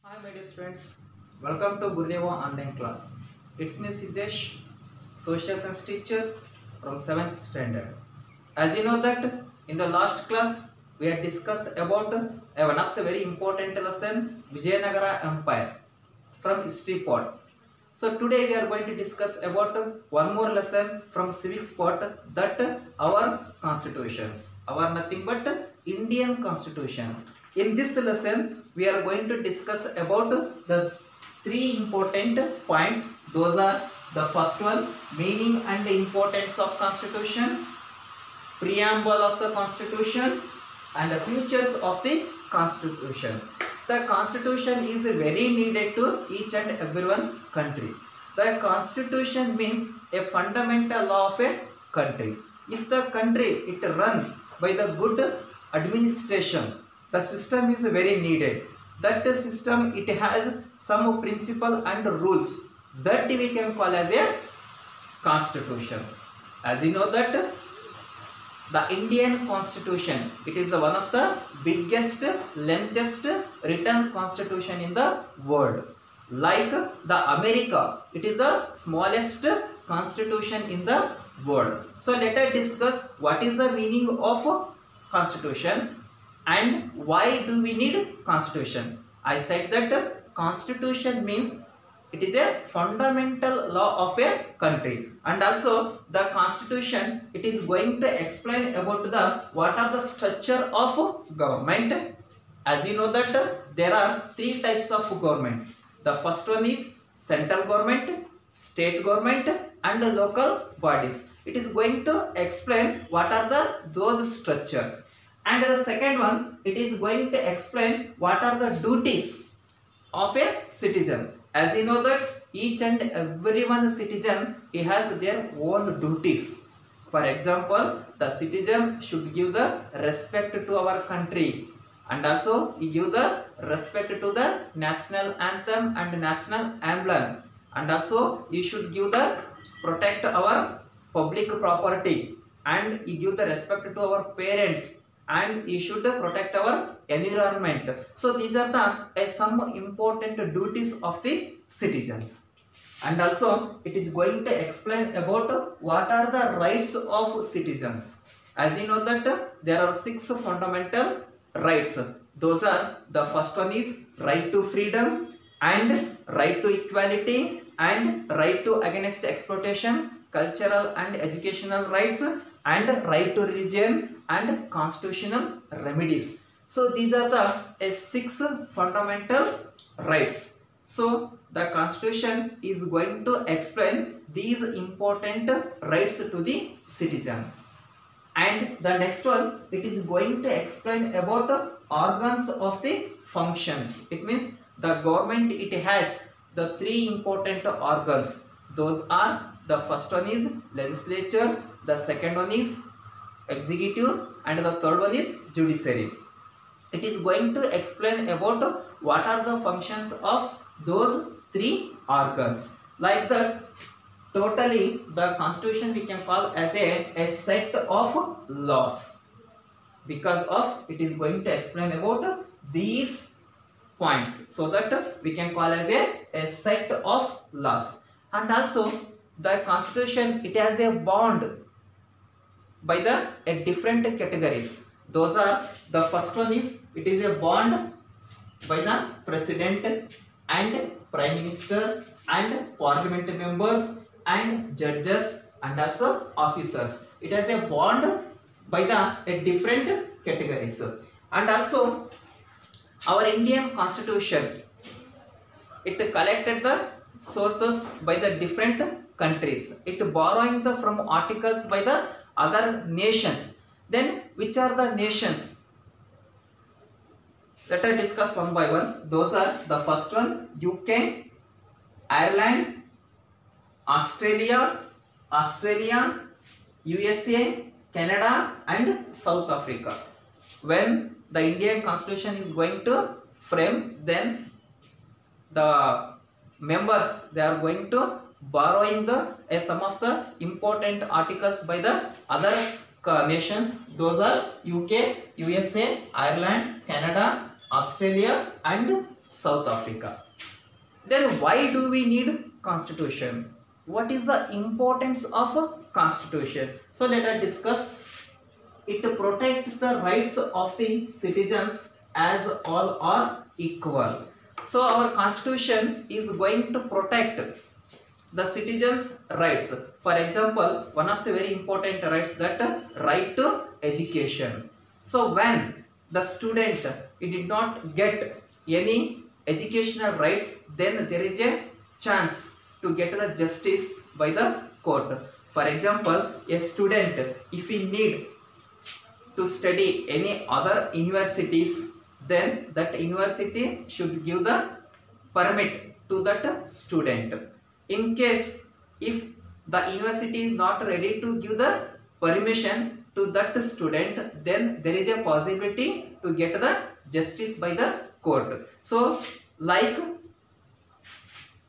Hi my dear students, welcome to Gurudeva online class. It's me Siddesh, social science teacher from 7th standard. As you know that in the last class we had discussed about one of the very important lesson Vijayanagara Empire from history part. So today we are going to discuss about one more lesson from civics part, that our constitutions, our nothing but Indian constitution. In this lesson we are going to discuss about the three important points. Those are: the first one, meaning and the importance of constitution; preamble of the constitution; and the features of the constitution. The constitution is very needed to each and every one country. The constitution means a fundamental law of a country. If the country it run by the good administration, the system is very needed. That system it has some principle and rules that we can call as a constitution. As you know that the Indian constitution, it is one of the biggest, lengthest written constitution in the world. Like the America, it is the smallest constitution in the world. So let us discuss what is the meaning of constitution and why do we need constitution. I said that constitution means it is a fundamental law of a country, and also the constitution it is going to explain about the what are the structure of government. As you know that there are three types of government. The first one is central government, state government and local bodies. It is going to explain what are those structure. And the second one, it is going to explain what are the duties of a citizen. As you know that each and every one citizen he has their own duties. For example, the citizen should give the respect to our country, and also he give the respect to the national anthem and national emblem, and also he should give the protect our public property, and he give the respect to our parents, and he should protect our environment. So these are the some important duties of the citizens. And also it is going to explain about what are the rights of citizens. As you know that there are 6 fundamental rights. Those are: the first one is right to freedom, and right to equality, and right to against exploitation, cultural and educational rights, and right to religion, and constitutional remedies. So these are the 6 fundamental rights. So the constitution is going to explain these important rights to the citizen. And the next one, it is going to explain about organs of the functions. It means the government it has the 3 important organs. Those are: the first one is legislature, the second one is executive, and the third one is judiciary. It is going to explain about what are the functions of those 3 organs. Like that, totally the constitution we can call as a set of laws, because of it is going to explain about these points, so that we can call as a set of laws. And also the constitution it has a bond by the different categories. Those are: the first one is it is a bond by the president and prime minister and parliament members and judges and also officers. It has a bond by the different categories. And also our Indian constitution it collected the sources by the different countries. It borrowing the from articles by the other nations. Then which are the nations? Let us discuss one by one. Those are: the first one UK, Ireland, Australia, USA, Canada and South Africa. When the Indian constitution is going to frame, then the members they are going to borrowing the some of the important articles by the other nations. Those are UK, USA, Ireland, Canada, Australia and South Africa. Then why do we need constitution? What is the importance of a constitution? So let us discuss. It protects the rights of the citizens as all are equal. So our constitution is going to protect the citizens' rights. For example, one of the very important rights, that right to education. So when the student did not get any educational rights, then there is a chance to get the justice by the court. For example, a student, if he need to study any other universities, then that university should give the permit to that student. In case if the university is not ready to give the permission to that student, then there is a possibility to get the justice by the court. So like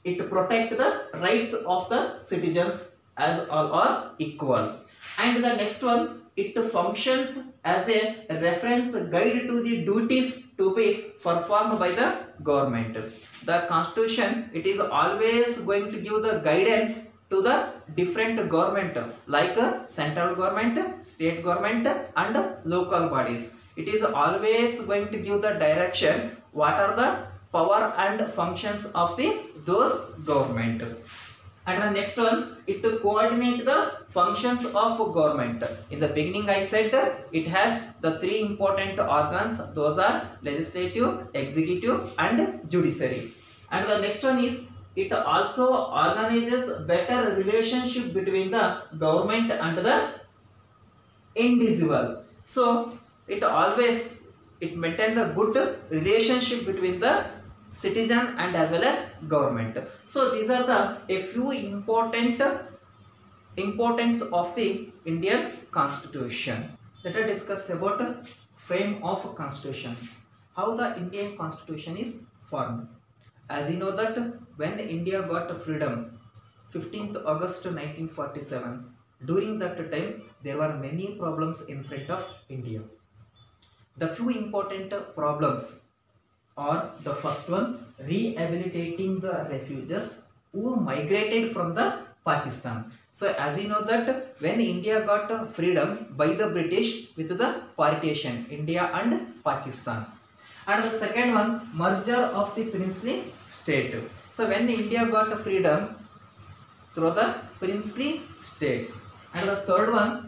it protect the rights of the citizens as all are equal. And the next one, it functions as a reference guide to the duties to be performed by the government. The constitution, it is always going to give the guidance to the different government like central government, state government and local bodies. It is always going to give the direction what are the power and functions of those government. And the next one, it to coordinate the functions of government. In the beginning I said it has the three important organs. Those are legislative, executive and judiciary. And the next one is it also organizes better relationship between the government and the individual. So it always maintains the good relationship between the citizen and as well as government. So these are the a few importance of the Indian Constitution. Let us discuss about frame of constitutions. How the Indian Constitution is formed. As you know that when India got freedom, 15th August 1947, during that time there were many problems in front of India. The few important problems are, the first one, rehabilitating the refugees who migrated from the Pakistan. So as you know that when India got freedom by the British with the partition, India and Pakistan. And the second one, merger of the princely state. So when India got freedom through the princely states. And the third one,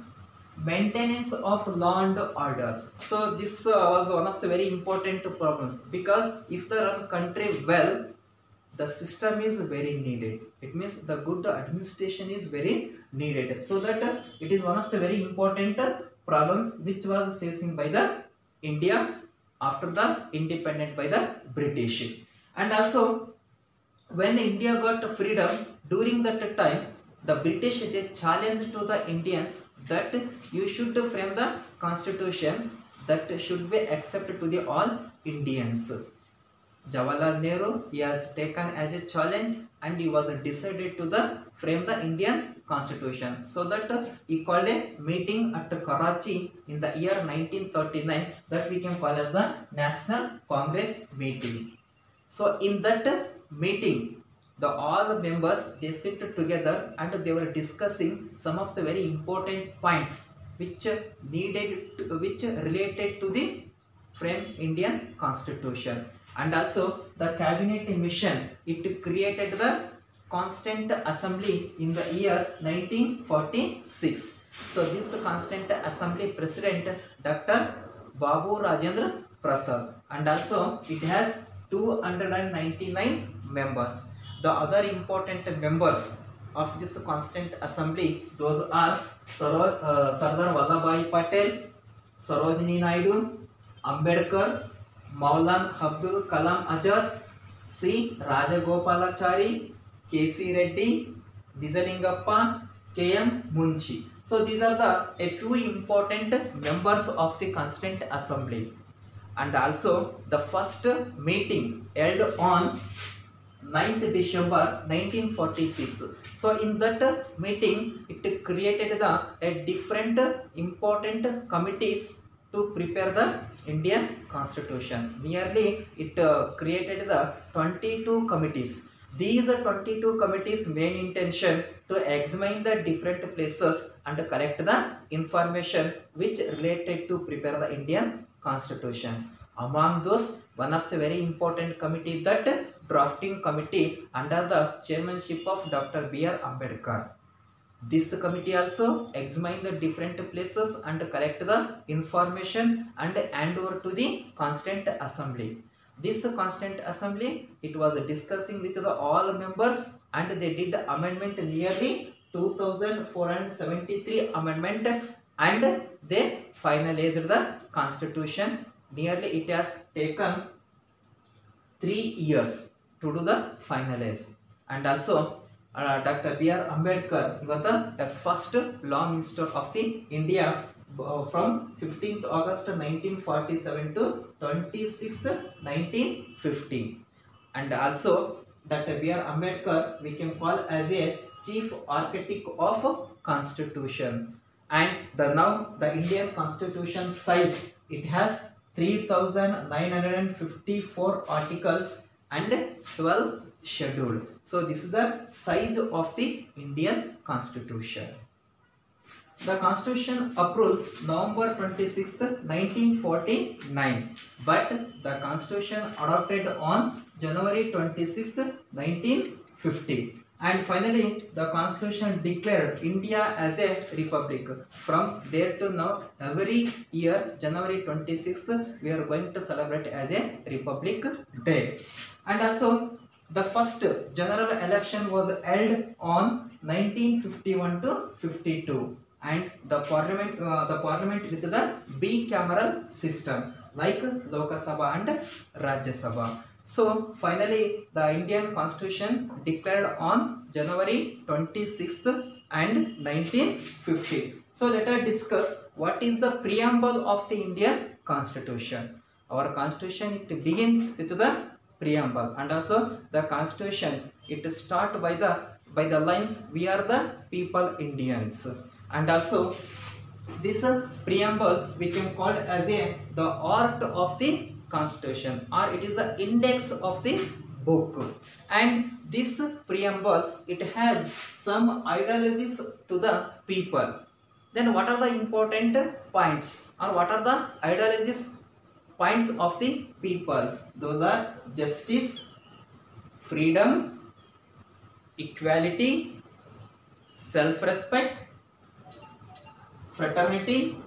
maintenance of law and order. So this was one of the very important problems, because if the run country well, the system is very needed. It means the good administration is very needed. So that it is one of the very important problems which was facing by the India after the independent by the British. And also when India got freedom, during that time the British they challenged to the Indians that you should frame the constitution that should be accepted to the all Indians. Jawaharlal Nehru, he has taken as a challenge and he was decided to the frame the Indian constitution. So that he called a meeting at Karachi in the year 1939, that we can call as the National Congress meeting. So in that meeting, all the members they sit together and they were discussing some of the very important points which related to the frame Indian constitution. And also the cabinet mission, it created the Constituent Assembly in the year 1946. So this Constituent Assembly president Dr. Babu Rajendra Prasad, and also it has 299 members. The other important members of this Constituent Assembly, those are Sardar Vallabhbhai Patel, Sarojini Naidu, Ambedkar, Maulana Abdul Kalam Azad, C. Rajagopalachari, K.C. Reddy, Nijalingappa, K.M. Munshi. So these are a few important members of the Constituent Assembly. And also the first meeting held on 9th December 1946. So in that meeting, it created a different important committees to prepare the Indian Constitution. Nearly it created the 22 committees. These 22 committees' main intention to examine the different places and collect the information which related to prepare the Indian constitutions. Among those, one of the very important committee, that drafting committee under the chairmanship of Dr. B.R. Ambedkar. This committee also examine the different places and collect the information and hand over to the Constituent Assembly. This Constituent Assembly, it was discussing with the all members and they did the amendment nearly 2473 amendment and they finalized the constitution. Nearly it has taken 3 years to do the finalize. And also Dr. B.R. Ambedkar was the first Law Minister of the India from 15th August 1947 to 26th 1950. And also Dr. B.R. Ambedkar we can call as a chief architect of Constitution. And now the Indian Constitution size, it has 3954 articles and 12 scheduled. So this is the size of the Indian Constitution. The Constitution approved November 26, 1949, but the Constitution adopted on January 26, 1950. And finally, the Constitution declared India as a republic. From there to now, every year, January 26th, we are going to celebrate as a Republic Day. And also, the first general election was held on 1951 to 52. And the parliament with the bicameral system like Lok Sabha and Rajya Sabha. So finally the Indian Constitution declared on January 26th and 1950. So let us discuss what is the preamble of the Indian Constitution. Our Constitution, it begins with the preamble, and also the constitutions, it start by the lines we are the people Indians. And also this preamble we can call as the art of the Constitution, or it is the index of the book. And this preamble, it has some ideologies to the people. Then what are the important points, or what are the ideologies points of the people? Those are justice, freedom, equality, self-respect, fraternity,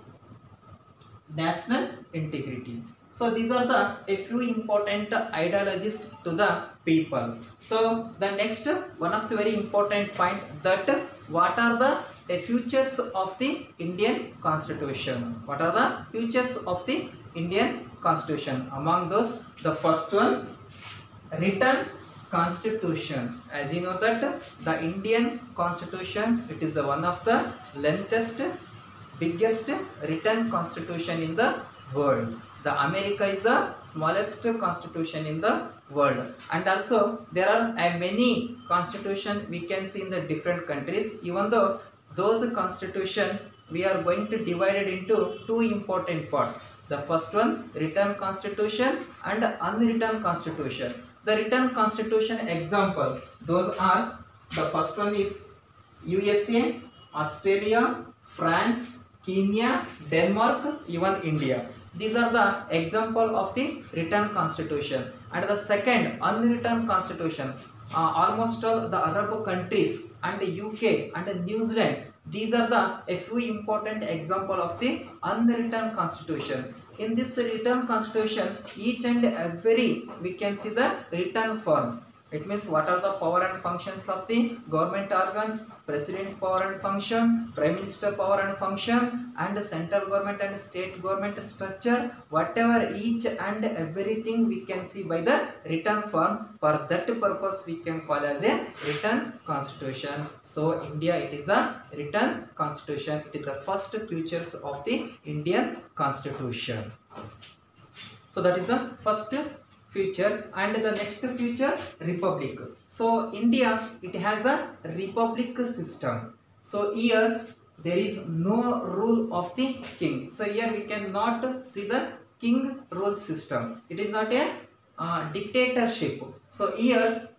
national integrity. So these are a few important ideologies to the people. So the next one of the very important point, that what are the features of the Indian Constitution? What are the features of the Indian Constitution? Among those, the first one, written Constitution. As you know that the Indian Constitution, it is one of the lengthest, biggest written constitution in the world. The America is the smallest constitution in the world. And also there are many constitution we can see in the different countries. Even though those constitution, we are going to divide it into two important parts. The first one, written constitution and unwritten constitution. The written constitution example, those are, the first one is USA, Australia, France, Kenya, Denmark, even India. These are the example of the written constitution. And the second, unwritten constitution, almost all the Arab countries and the UK and New Zealand, these are the a few important example of the unwritten constitution. In this written constitution, each and every we can see the written form. It means what are the power and functions of the government organs, president power and function, prime minister power and function, and central government and state government structure, whatever each and everything we can see by the written form. For that purpose we can call as a written constitution. So India, it is the written constitution. It is the first features of the Indian Constitution. So that is the first feature. And the next feature, republic. So India, it has the republic system. So here there is no rule of the king. So here we cannot see the king rule system. It is not a dictatorship. So here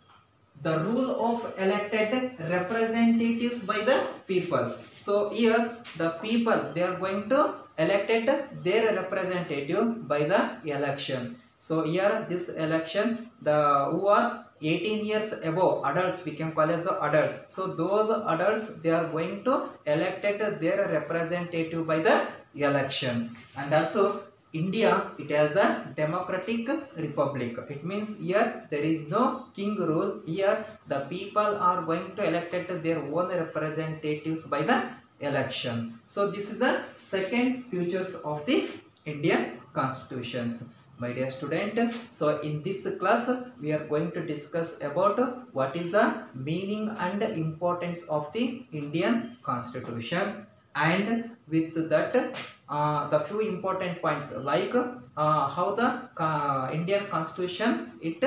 the rule of elected representatives by the people. So here the people, they are going to elected their representative by the election. So here this election, the who are 18 years above adults, we can call as the adults. So those adults, they are going to elected their representative by the election. And also India, it has the democratic republic. It means here there is no king rule. Here the people are going to elected their own representatives by the election. So this is the second features of the Indian constitutions. My dear student, so in this class we are going to discuss about what is the meaning and importance of the Indian constitution, and with that the few important points like how the Indian constitution it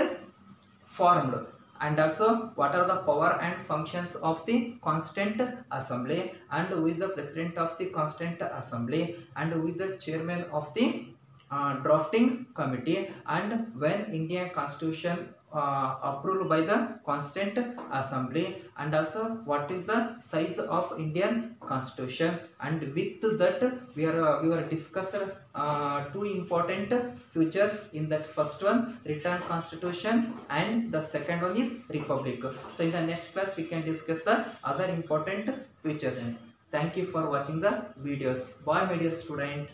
formed, and also what are the power and functions of the Constituent Assembly, and who is the president of the Constituent Assembly, and who is the chairman of the drafting committee, and when Indian constitution approved by the Constituent Assembly, and also what is the size of Indian constitution. And with that we were discussed two important features in that. First one, written constitution, and the second one is republic. So in the next class we can discuss the other important features. Thank you for watching the videos. Bye my dear student.